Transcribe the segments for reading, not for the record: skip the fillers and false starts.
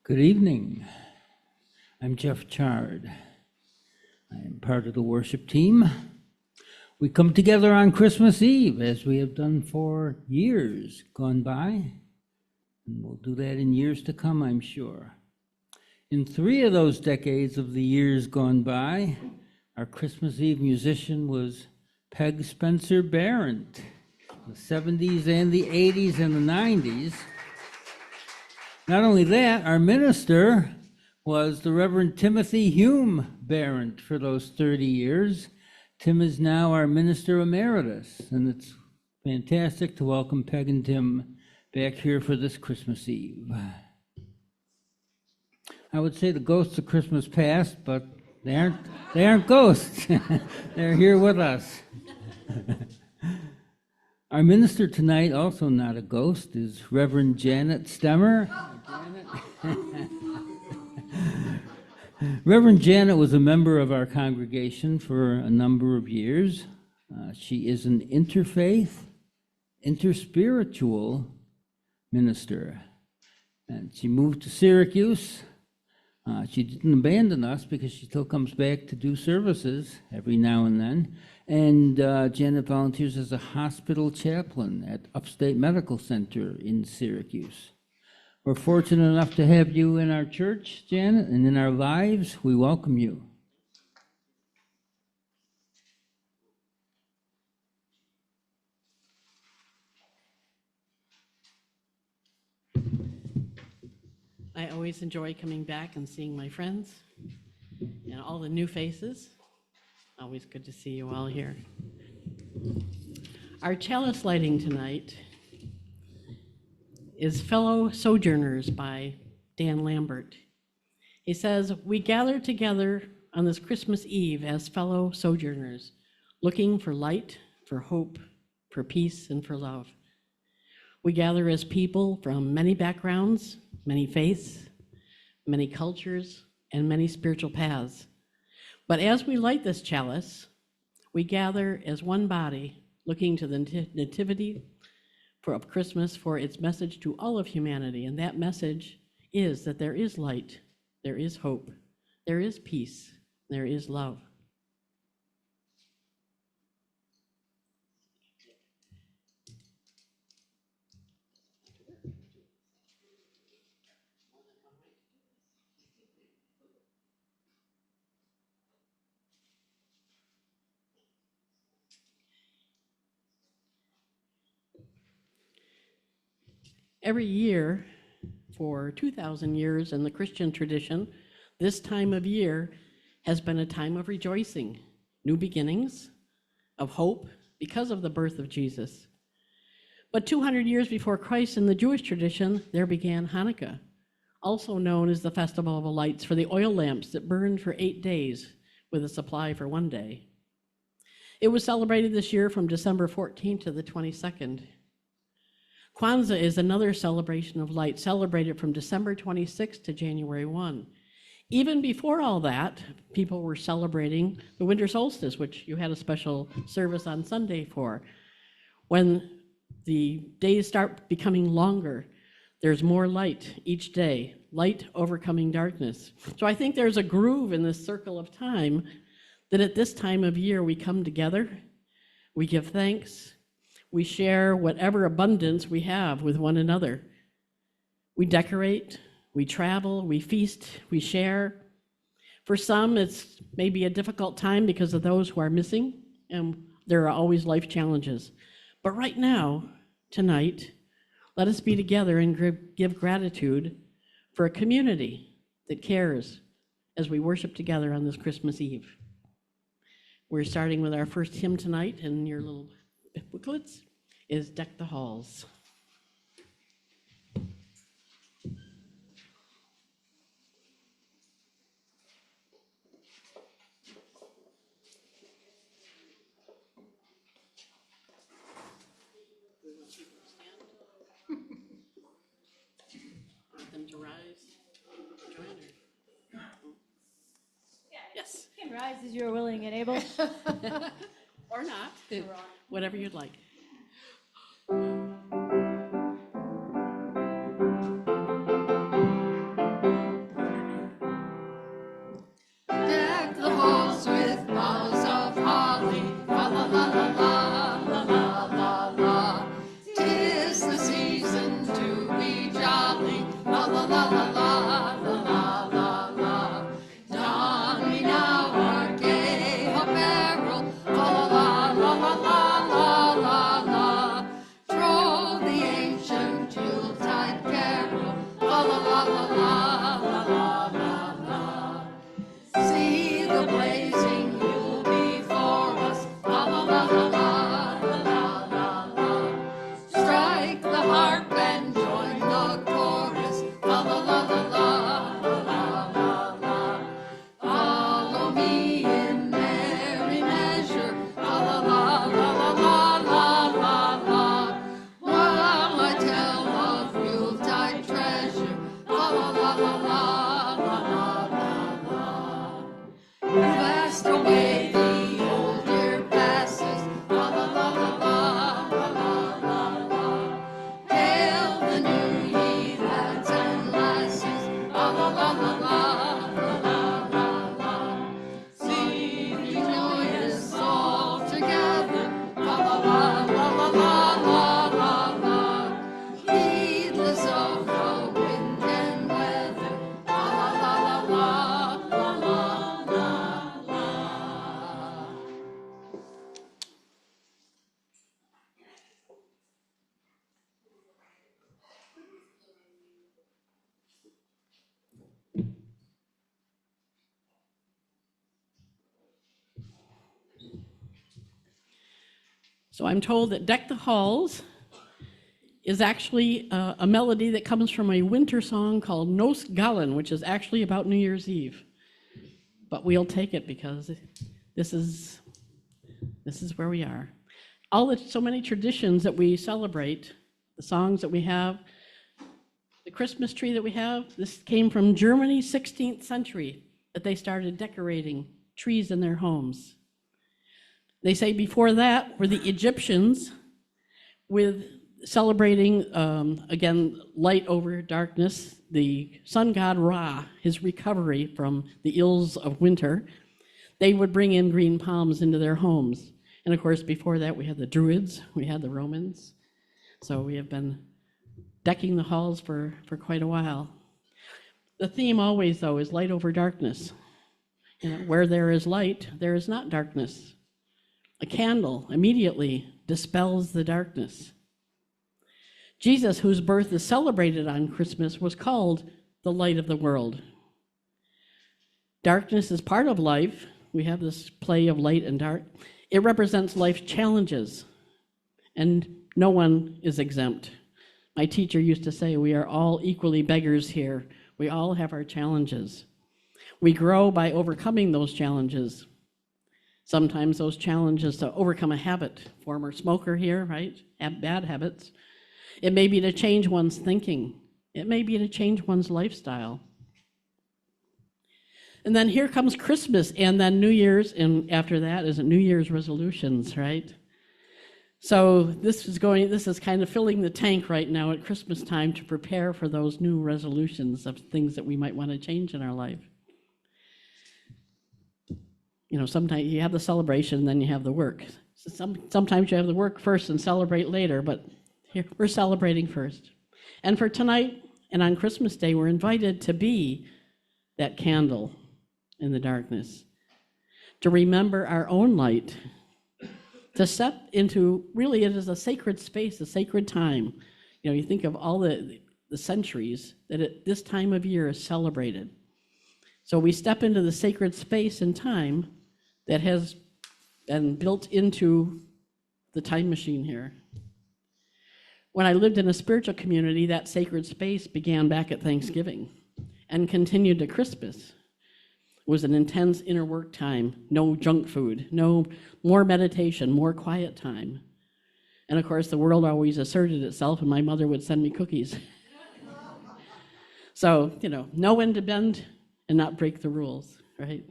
Good evening. I'm Jeff Chard. I am part of the worship team. We come together on Christmas Eve, as we have done for years gone by, and we'll do that in years to come, I'm sure. In 3 of those decades of the years gone by, our Christmas Eve musician was Peg Spencer Barrett, the 70s and the 80s and the 90s. Not only that, our minister was the Reverend Timothy Hume Barrett for those 30 years. Tim is now our minister emeritus, and it's fantastic to welcome Peg and Tim back here for this Christmas Eve. I would say the ghosts of Christmas past, but they aren't ghosts. They're here with us. Our minister tonight, also not a ghost, is Reverend Janet Stemmer. Reverend Janet was a member of our congregation for a number of years. She is an interfaith, interspiritual minister. And she moved to Syracuse. She didn't abandon us because she still comes back to do services every now and then. And Janet volunteers as a hospital chaplain at Upstate Medical Center in Syracuse. We're fortunate enough to have you in our church, Janet, and in our lives. We welcome you. I always enjoy coming back and seeing my friends and all the new faces. Always good to see you all here. Our chalice lighting tonight is Fellow Sojourners by Dan Lambert. He says, "We gather together on this Christmas Eve as fellow sojourners, looking for light, for hope, for peace, and for love. We gather as people from many backgrounds, many faiths, many cultures, and many spiritual paths. But as we light this chalice, we gather as one body, looking to the nativity of Christmas for its message to all of humanity. And that message is that there is light, there is hope, there is peace, there is love." Every year, for 2,000 years in the Christian tradition, this time of year has been a time of rejoicing, new beginnings, of hope because of the birth of Jesus. But 200 years before Christ in the Jewish tradition, there began Hanukkah, also known as the Festival of Lights, for the oil lamps that burned for 8 days with a supply for 1 day. It was celebrated this year from December 14th to the 22nd. Kwanzaa is another celebration of light, celebrated from December 26th to January 1. Even before all that, people were celebrating the winter solstice, which you had a special service on Sunday for. When the days start becoming longer, there's more light each day, light overcoming darkness. So I think there's a groove in this circle of time that at this time of year we come together, we give thanks, we share whatever abundance we have with one another. We decorate, we travel, we feast, we share. For some, it's maybe a difficult time because of those who are missing, and there are always life challenges. But right now, tonight, let us be together and give gratitude for a community that cares as we worship together on this Christmas Eve. We're starting with our first hymn tonight, and your little booklets is "Deck the Halls." Want them to rise? Join her? Yes. You can rise as you are willing and able. Or not, whatever you'd like. Blast away the old year passes. La la la la la la la la la. Hail the new ye lads and lasses. La la la la la la la la. See we join us all together. La la la la la la la la. Heedless of the wind and weather. La la la la la la la la. So I'm told that Deck the Halls is actually a melody that comes from a winter song called Nos Gallen, which is actually about New Year's Eve. But we'll take it because this is where we are. So many traditions that we celebrate, the songs that we have, the Christmas tree that we have, this came from Germany, 16th century, that they started decorating trees in their homes. They say before that were the Egyptians with celebrating, again, light over darkness, the sun god Ra, his recovery from the ills of winter. They would bring in green palms into their homes. And of course, before that, we had the Druids, we had the Romans. So we have been decking the halls for quite a while. The theme always, though, is light over darkness. You know, where there is light, there is not darkness. A candle immediately dispels the darkness. Jesus, whose birth is celebrated on Christmas, was called the light of the world. Darkness is part of life. We have this play of light and dark. It represents life's challenges, and no one is exempt. My teacher used to say, we are all equally beggars here. We all have our challenges. We grow by overcoming those challenges. Sometimes those challenges to overcome a habit, former smoker here, right? Have bad habits. It may be to change one's thinking. It may be to change one's lifestyle. And then here comes Christmas, and then New Year's, and after that is New Year's resolutions, right? So this is kind of filling the tank right now at Christmas time to prepare for those new resolutions of things that we might want to change in our life. You know, sometimes you have the celebration, then you have the work. So sometimes you have the work first and celebrate later, but here we're celebrating first. And for tonight and on Christmas Day, we're invited to be that candle in the darkness, to remember our own light, to step into, really it is a sacred space, a sacred time. You know, you think of all the centuries that at this time of year is celebrated. So we step into the sacred space and time that has been built into the time machine here. When I lived in a spiritual community, that sacred space began back at Thanksgiving and continued to Christmas. It was an intense inner work time, no junk food, no more meditation, more quiet time. And of course, the world always asserted itself, and my mother would send me cookies. So, you know, know when to bend and not break the rules, right?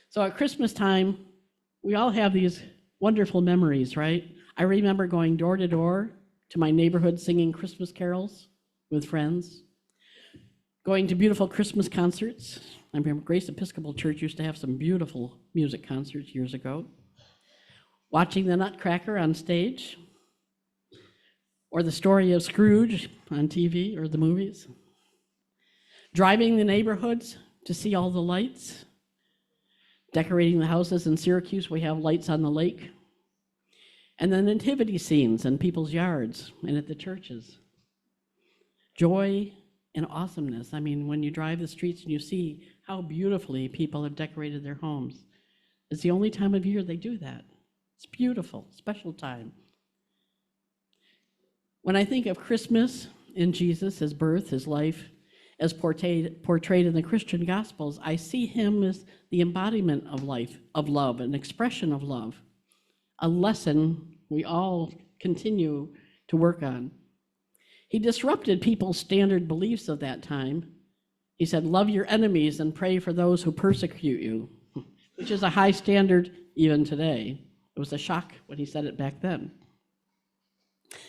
So at Christmas time, we all have these wonderful memories, right? I remember going door to door to my neighborhood singing Christmas carols with friends, going to beautiful Christmas concerts. I remember Grace Episcopal Church used to have some beautiful music concerts years ago. Watching the Nutcracker on stage, or the story of Scrooge on TV or the movies. Driving the neighborhoods to see all the lights. Decorating the houses in Syracuse, we have lights on the lake. And the nativity scenes in people's yards and at the churches. Joy and awesomeness. I mean, when you drive the streets and you see how beautifully people have decorated their homes. It's the only time of year they do that. It's beautiful, special time. When I think of Christmas in Jesus, his birth, his life, as portrayed in the Christian Gospels, I see him as the embodiment of life, of love, an expression of love, a lesson we all continue to work on. He disrupted people's standard beliefs of that time. He said, love your enemies and pray for those who persecute you. which is a high standard even today. It was a shock when he said it back then.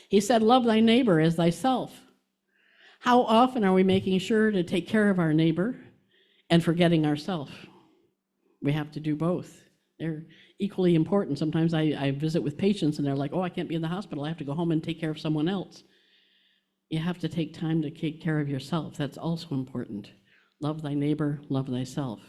He said, love thy neighbor as thyself. How often are we making sure to take care of our neighbor and forgetting ourselves? We have to do both. They're equally important. Sometimes I visit with patients and they're like, oh, I can't be in the hospital. I have to go home and take care of someone else. You have to take time to take care of yourself. That's also important. Love thy neighbor, love thyself.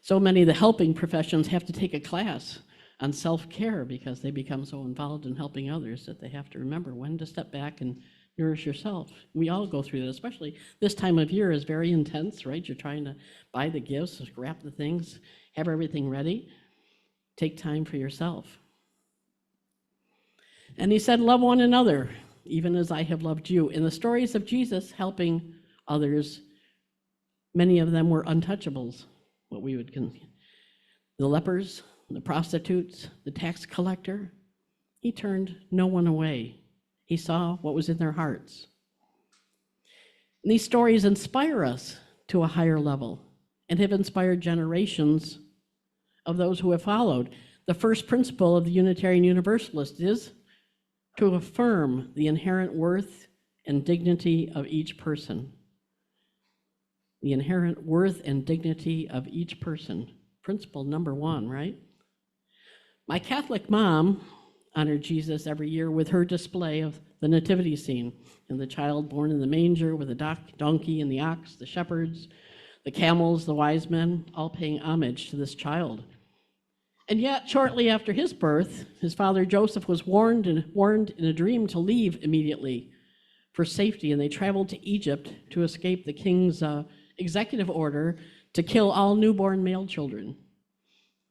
So many of the helping professions have to take a class on self-care because they become so involved in helping others that they have to remember when to step back and nourish yourself. We all go through that, especially this time of year is very intense, right? You're trying to buy the gifts, wrap the things, have everything ready. Take time for yourself. And he said, love one another, even as I have loved you. In the stories of Jesus helping others, many of them were untouchables, what we would consider. The lepers, the prostitutes, the tax collector, he turned no one away. He saw what was in their hearts. And these stories inspire us to a higher level and have inspired generations of those who have followed. The first principle of the Unitarian Universalist is to affirm the inherent worth and dignity of each person. The inherent worth and dignity of each person. Principle number one, right? My Catholic mom honored Jesus every year with her display of the nativity scene and the child born in the manger with the donkey and the ox, the shepherds, the camels, the wise men, all paying homage to this child. And yet, shortly after his birth, his father Joseph was warned in a dream to leave immediately for safety, and they traveled to Egypt to escape the king's executive order to kill all newborn male children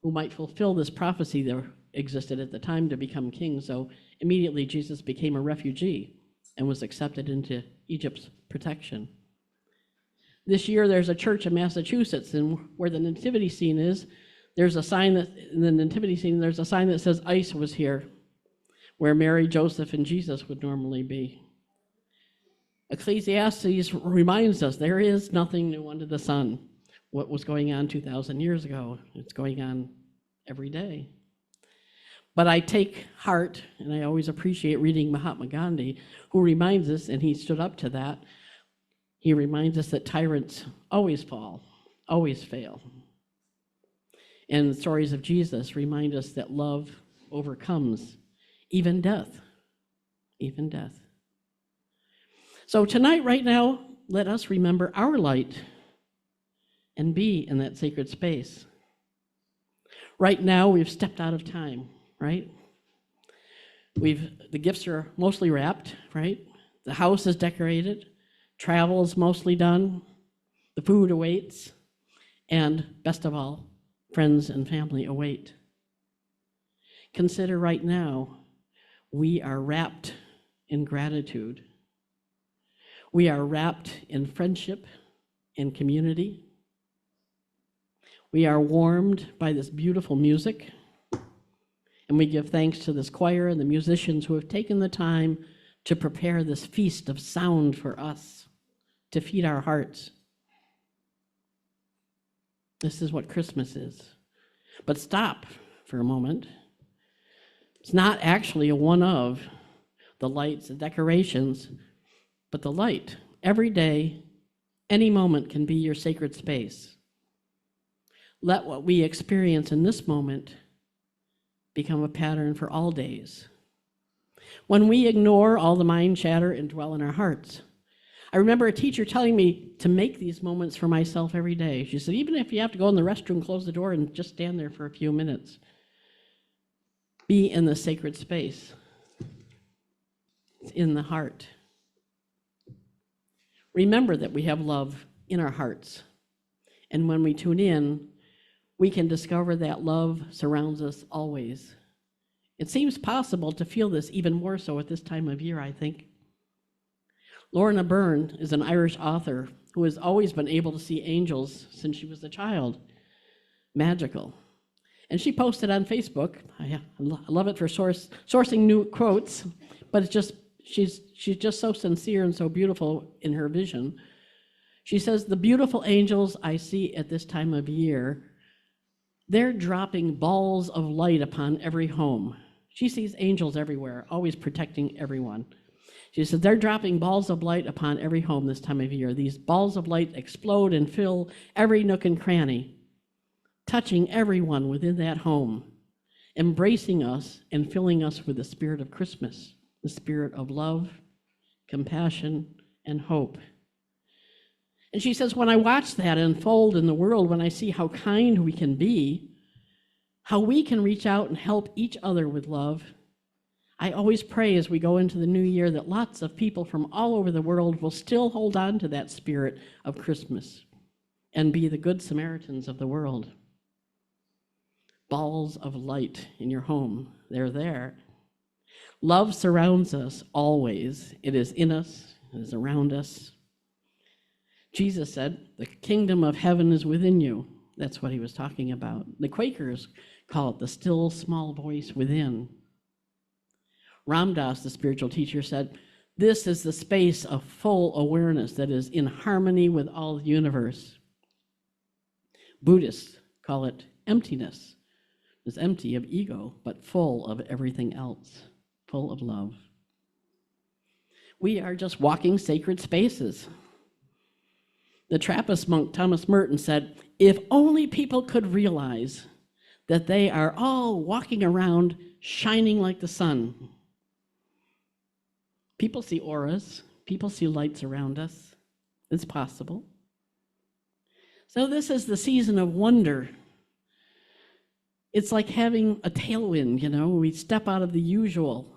who might fulfill this prophecy that existed at the time to become king. So immediately Jesus became a refugee and was accepted into Egypt's protection. This year there's a church in Massachusetts, and where the nativity scene is, there's a sign that in the nativity scene there's a sign that says ICE was here, where Mary, Joseph, and Jesus would normally be. Ecclesiastes reminds us there is nothing new under the sun. What was going on 2,000 years ago, it's going on every day. But I take heart, and I always appreciate reading Mahatma Gandhi, who reminds us, and he stood up to that, he reminds us that tyrants always fall, always fail. And the stories of Jesus remind us that love overcomes even death, even death. So tonight, right now, let us remember our light and be in that sacred space. Right now, we've stepped out of time, right? The gifts are mostly wrapped, right? The house is decorated, travel is mostly done, the food awaits, and best of all, friends and family await. Consider right now, we are wrapped in gratitude. We are wrapped in friendship and community. We are warmed by this beautiful music, and we give thanks to this choir and the musicians who have taken the time to prepare this feast of sound for us, to feed our hearts. This is what Christmas is. But stop for a moment. It's not actually a one of the lights, the decorations, but the light. Every day, any moment can be your sacred space. Let what we experience in this moment become a pattern for all days. When we ignore all the mind chatter and dwell in our hearts. I remember a teacher telling me to make these moments for myself every day. She said, even if you have to go in the restroom, close the door, and just stand there for a few minutes, be in the sacred space. It's in the heart. Remember that we have love in our hearts. And when we tune in, we can discover that love surrounds us always. It seems possible to feel this even more so at this time of year, I think. Lorna Byrne is an Irish author who has always been able to see angels since she was a child. Magical. And she posted on Facebook, I love it for sourcing new quotes, but it's just she's just so sincere and so beautiful in her vision. She says, the beautiful angels I see at this time of year They're dropping balls of light upon every home. She sees angels everywhere, always protecting everyone. She said, they're dropping balls of light upon every home this time of year. These balls of light explode and fill every nook and cranny, touching everyone within that home, embracing us and filling us with the spirit of Christmas, the spirit of love, compassion, and hope. And she says, when I watch that unfold in the world, when I see how kind we can be, how we can reach out and help each other with love, I always pray as we go into the new year that lots of people from all over the world will still hold on to that spirit of Christmas and be the good Samaritans of the world. Balls of light in your home, they're there. Love surrounds us always. It is in us, it is around us. Jesus said, the kingdom of heaven is within you. That's what he was talking about. The Quakers call it the still small voice within. Ram Dass, the spiritual teacher, said, this is the space of full awareness that is in harmony with all the universe. Buddhists call it emptiness. It's empty of ego, but full of everything else, full of love. We are just walking sacred spaces. The Trappist monk Thomas Merton said, if only people could realize that they are all walking around shining like the sun. People see auras, people see lights around us. It's possible. So this is the season of wonder. It's like having a tailwind, we step out of the usual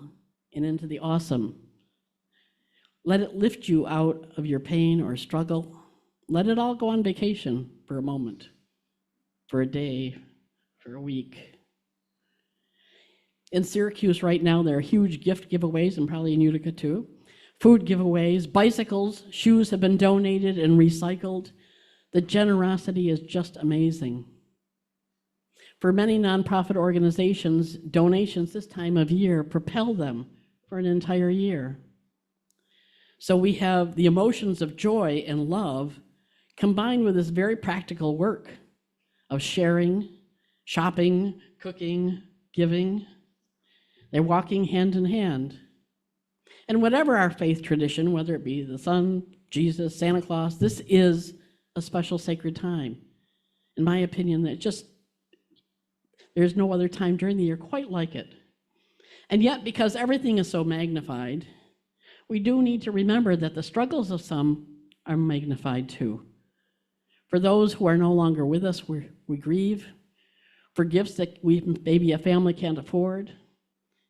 and into the awesome. Let it lift you out of your pain or struggle. Let it all go on vacation for a moment, for a day, for a week. In Syracuse right now, there are huge gift giveaways, and probably in Utica too. Food giveaways, bicycles, shoes have been donated and recycled. The generosity is just amazing. For many nonprofit organizations, donations this time of year propel them for an entire year. So we have the emotions of joy and love combined with this very practical work of sharing, shopping, cooking, giving. They're walking hand in hand. And whatever our faith tradition, whether it be the sun, Jesus, Santa Claus, this is a special sacred time. In my opinion, there's no other time during the year quite like it. And yet, because everything is so magnified, we do need to remember that the struggles of some are magnified too. For those who are no longer with us, we grieve. For gifts that maybe a family can't afford.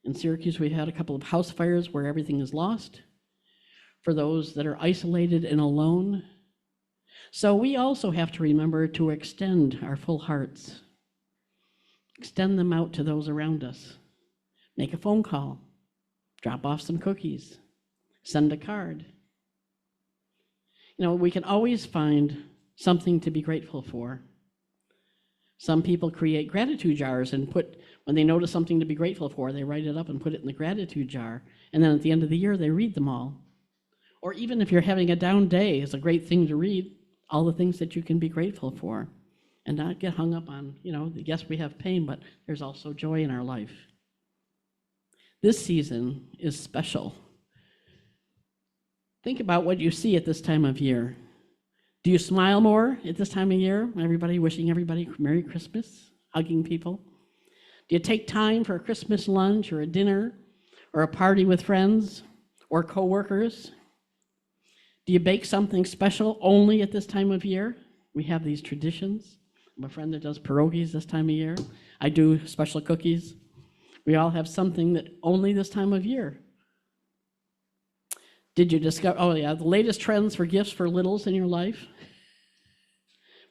In Syracuse, we've had a couple of house fires where everything is lost. For those that are isolated and alone. So we also have to remember to extend our full hearts. Extend them out to those around us. Make a phone call. Drop off some cookies. Send a card. We can always find something to be grateful for. Some people create gratitude jars and when they notice something to be grateful for, they write it up and put it in the gratitude jar. And then at the end of the year, they read them all. Or even if you're having a down day, it's a great thing to read all the things that you can be grateful for and not get hung up on, yes, we have pain, but there's also joy in our life. This season is special. Think about what you see at this time of year. Do you smile more at this time of year? Everybody wishing everybody Merry Christmas, hugging people. Do you take time for a Christmas lunch or a dinner or a party with friends or coworkers? Do you bake something special only at this time of year? We have these traditions. I'm a friend that does pierogies this time of year. I do special cookies. We all have something that only this time of year. Did you discover, the latest trends for gifts for littles in your life?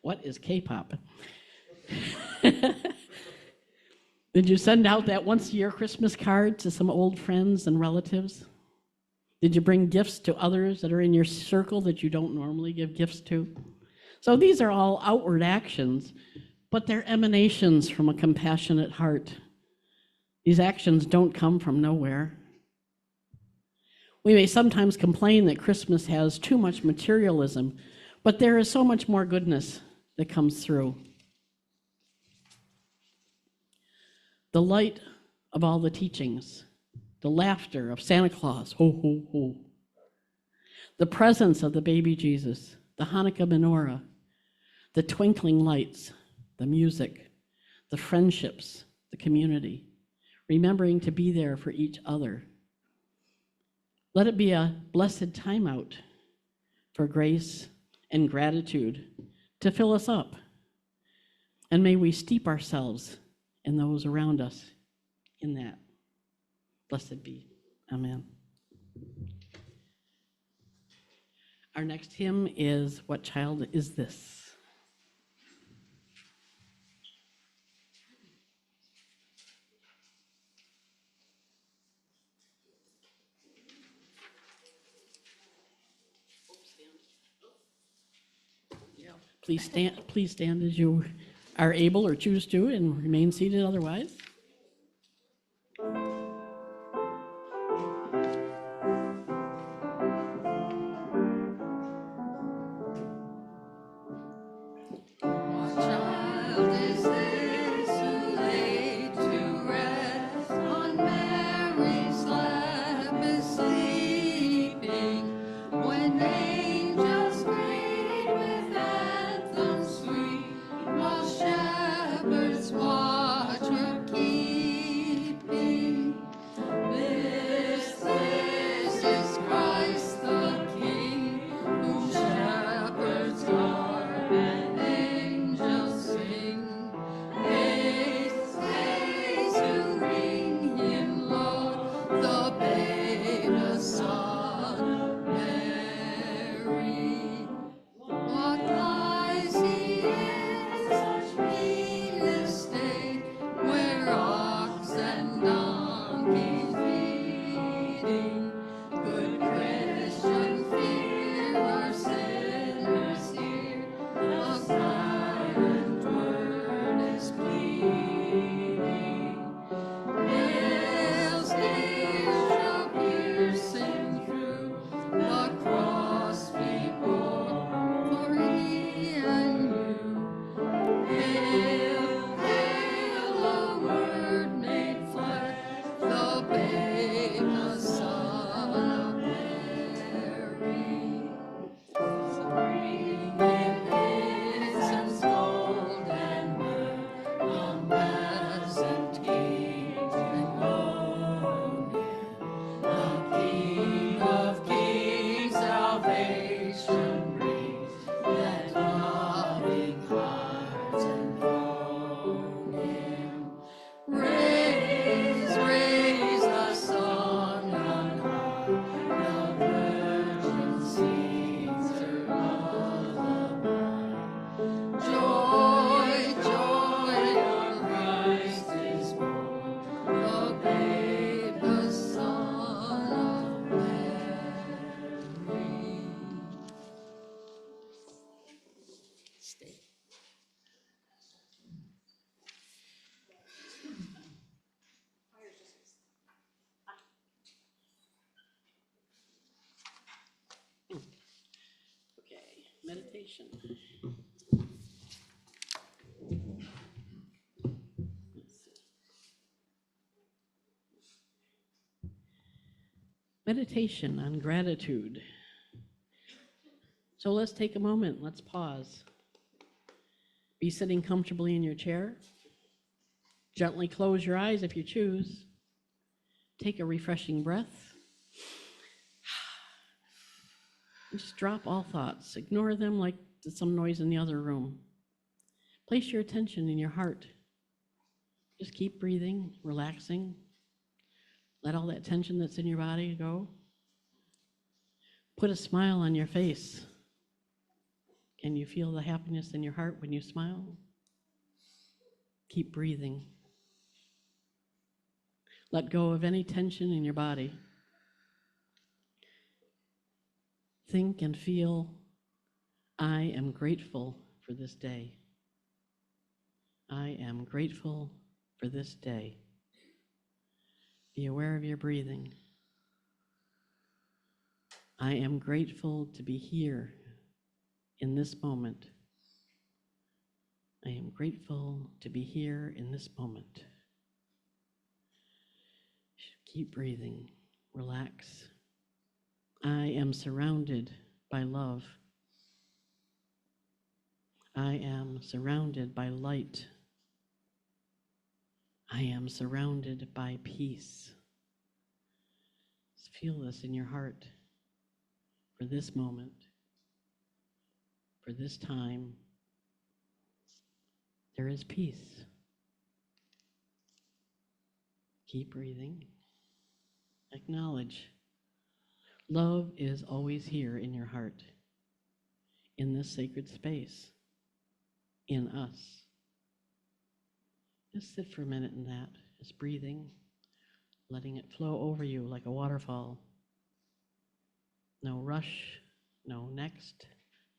What is K-pop? Did you send out that once-a-year Christmas card to some old friends and relatives? Did you bring gifts to others that are in your circle that you don't normally give gifts to? So these are all outward actions, but they're emanations from a compassionate heart. These actions don't come from nowhere. We may sometimes complain that Christmas has too much materialism, but there is so much more goodness that comes through. the light of all the teachings, the laughter of Santa Claus, ho, ho, ho, the presence of the baby Jesus, the Hanukkah menorah, the twinkling lights, the music, the friendships, the community, remembering to be there for each other. Let it be a blessed time out for grace and gratitude to fill us up. And may we steep ourselves and those around us in that. Blessed be. Amen. Our next hymn is What Child Is This? Please stand as you are able or choose to and remain seated otherwise. Meditation. Meditation on gratitude. So let's take a moment, let's pause. Be sitting comfortably in your chair. Gently close your eyes if you choose. Take a refreshing breath. Just drop all thoughts. Ignore them like some noise in the other room. Place your attention in your heart. Just keep breathing, relaxing. Let all that tension that's in your body go. Put a smile on your face. Can you feel the happiness in your heart when you smile? Keep breathing. Let go of any tension in your body. Think and feel, I am grateful for this day. I am grateful for this day. Be aware of your breathing. I am grateful to be here in this moment. I am grateful to be here in this moment. Keep breathing. Relax. I am surrounded by love. I am surrounded by light. I am surrounded by peace. Just feel this in your heart for this moment, for this time. There is peace. Keep breathing. Acknowledge. Love is always here in your heart, in this sacred space, in us. Just sit for a minute in that, just breathing, letting it flow over you like a waterfall. No rush, no next,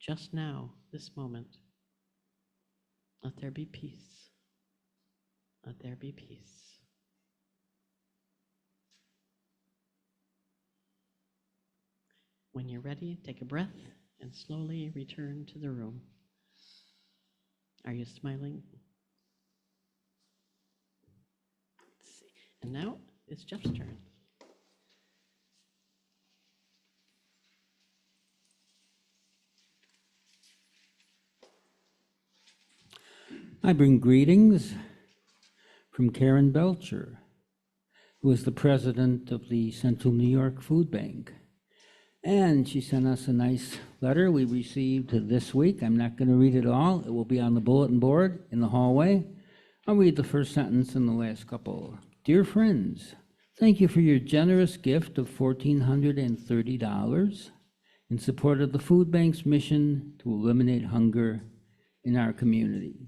just now, this moment. Let there be peace. Let there be peace. When you're ready, take a breath and slowly return to the room. Are you smiling? Let's see. And now it's Jeff's turn. I bring greetings from Karen Belcher, who is the president of the Central New York Food Bank. And she sent us a nice letter we received this week. I'm not going to read it all. It will be on the bulletin board in the hallway. I'll read the first sentence and the last couple. Dear friends, thank you for your generous gift of $1,430 in support of the food bank's mission to eliminate hunger in our community.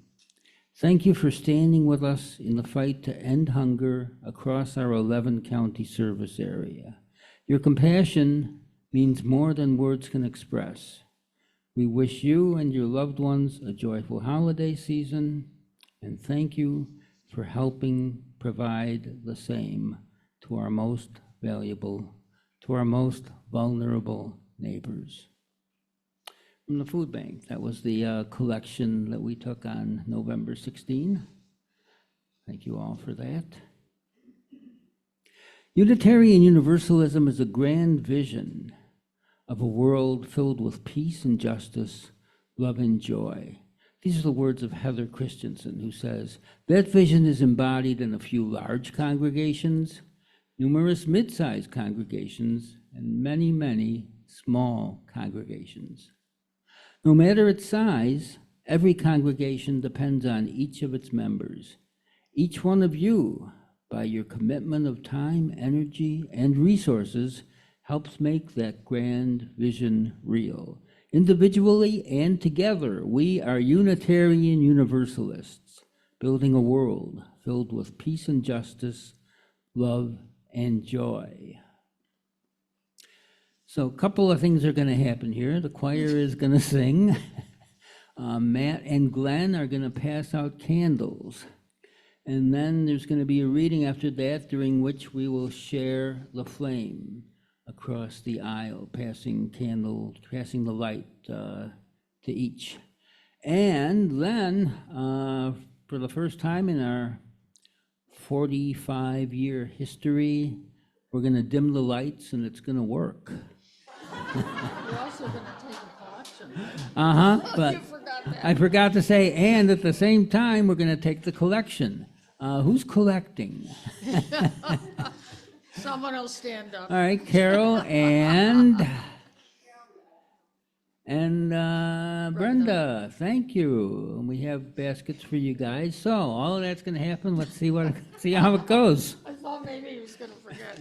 Thank you for standing with us in the fight to end hunger across our 11-county service area. Your compassion means more than words can express. We wish you and your loved ones a joyful holiday season, and thank you for helping provide the same to our most valuable, to our most vulnerable neighbors. From the food bank, that was the collection that we took on November 16. Thank you all for that. Unitarian Universalism is a grand vision of a world filled with peace and justice, love and joy. These are the words of Heather Christensen, who says, that vision is embodied in a few large congregations, numerous mid-sized congregations, and many, many small congregations. No matter its size, every congregation depends on each of its members. Each one of you, by your commitment of time, energy, and resources, helps make that grand vision real. Individually and together, we are Unitarian Universalists, building a world filled with peace and justice, love and joy. So a couple of things are going to happen here. The choir is going to sing. Matt and Glenn are going to pass out candles. And then there's going to be a reading after that, during which we will share the flame across the aisle, passing the light to each. And then, for the first time in our 45-year history, we're going to dim the lights, and it's going to work. You're also going to take a collection. But You forgot that. I forgot to say, and at the same time, we're going to take the collection. Who's collecting? Someone will stand up. All right, Carol and Brenda, thank you. And we have baskets for you guys. So all of that's going to happen. Let's see how it goes. I thought maybe he was going to forget.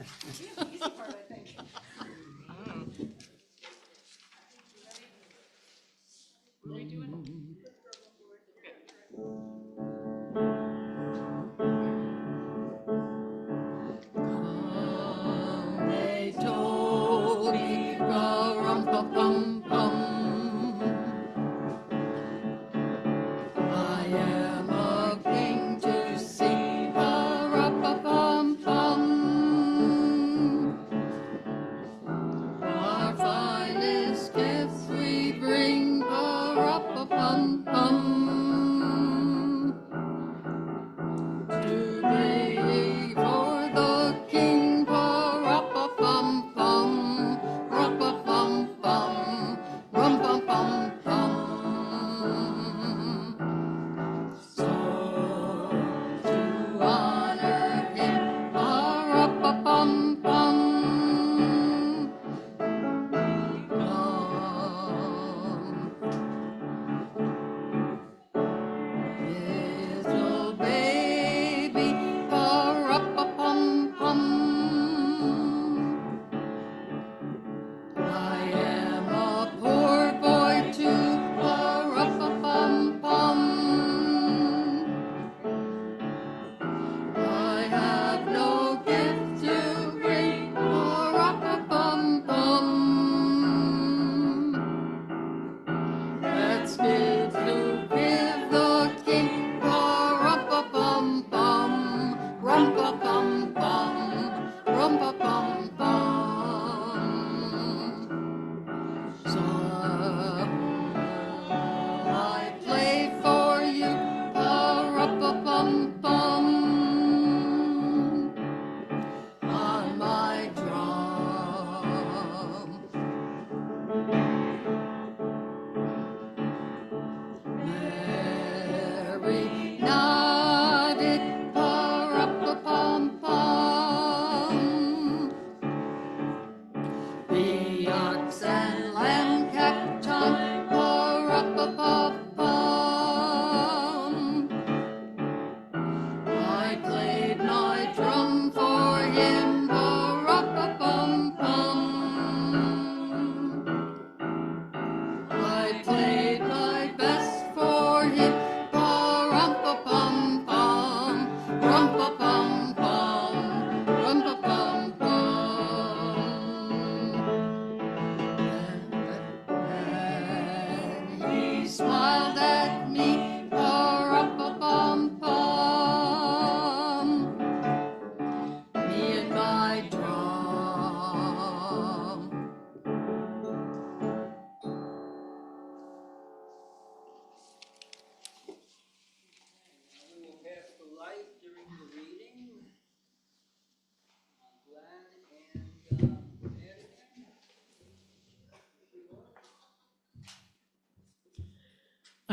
They told me, rum-pa-pum-pum, I am a king to see, rum-pa-pum-pum.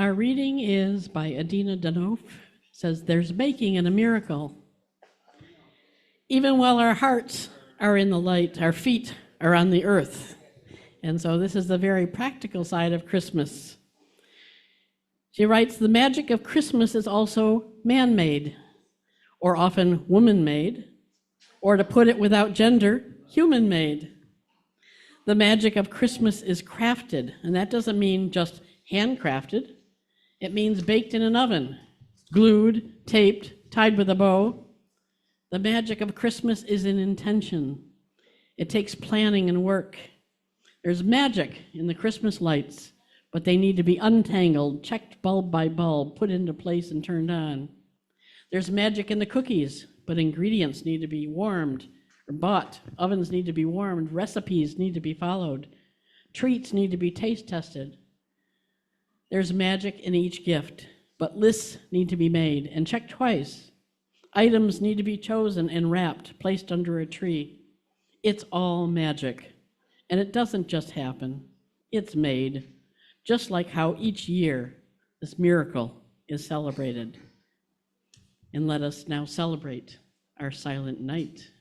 Our reading is by Adina Danoff. It says, "There's baking in a miracle. Even while our hearts are in the light, our feet are on the earth." And so this is the very practical side of Christmas. She writes, "The magic of Christmas is also man-made, or often woman-made, or to put it without gender, human-made. The magic of Christmas is crafted, and that doesn't mean just handcrafted. It means baked in an oven, glued, taped, tied with a bow. The magic of Christmas is in intention. It takes planning and work. There's magic in the Christmas lights, but they need to be untangled, checked bulb by bulb, put into place and turned on. There's magic in the cookies, but ingredients need to be warmed or bought. Ovens need to be warmed. Recipes need to be followed. Treats need to be taste tested. There's magic in each gift, but lists need to be made and checked twice. Items need to be chosen and wrapped, placed under a tree. It's all magic, and it doesn't just happen. It's made, just like how each year this miracle is celebrated. And let us now celebrate our silent night."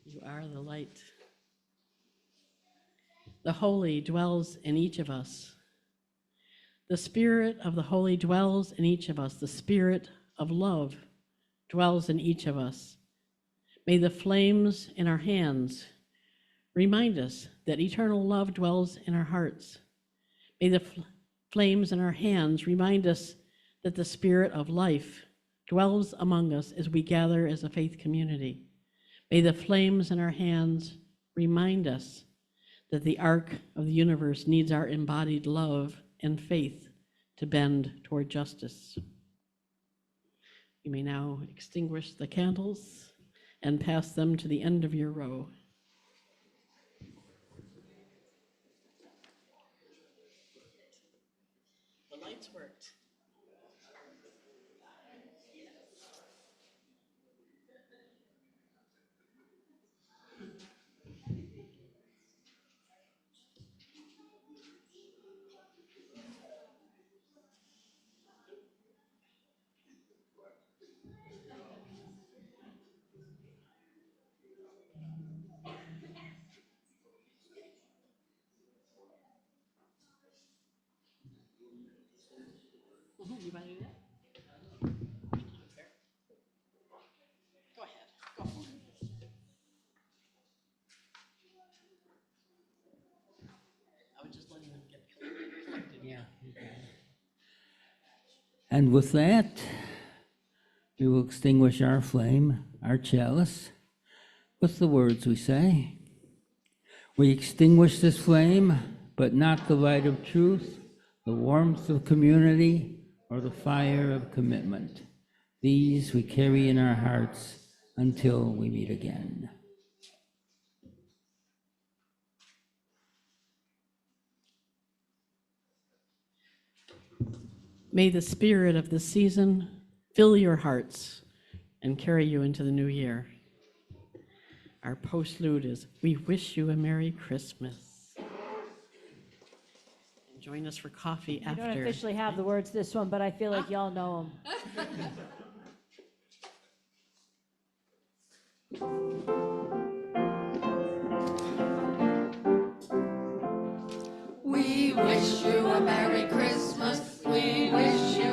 You are the light. The Holy dwells in each of us. The Spirit of the Holy dwells in each of us. The Spirit of love dwells in each of us. May the flames in our hands remind us that eternal love dwells in our hearts. May the flames in our hands remind us that the Spirit of life dwells among us as we gather as a faith community. May the flames in our hands remind us that the arc of the universe needs our embodied love and faith to bend toward justice. You may now extinguish the candles and pass them to the end of your row. The lights worked. You want to do that? Go ahead. Go for it. I was just letting them get collected. Yeah. And with that, we will extinguish our flame, our chalice, with the words we say. We extinguish this flame, but not the light of truth, the warmth of community, or the fire of commitment. These we carry in our hearts until we meet again. May the spirit of the season fill your hearts and carry you into the new year. Our postlude is, we wish you a Merry Christmas. And join us for coffee I after. don't officially have the words to this one, but I feel like y'all know them. We wish you a Merry Christmas. We wish you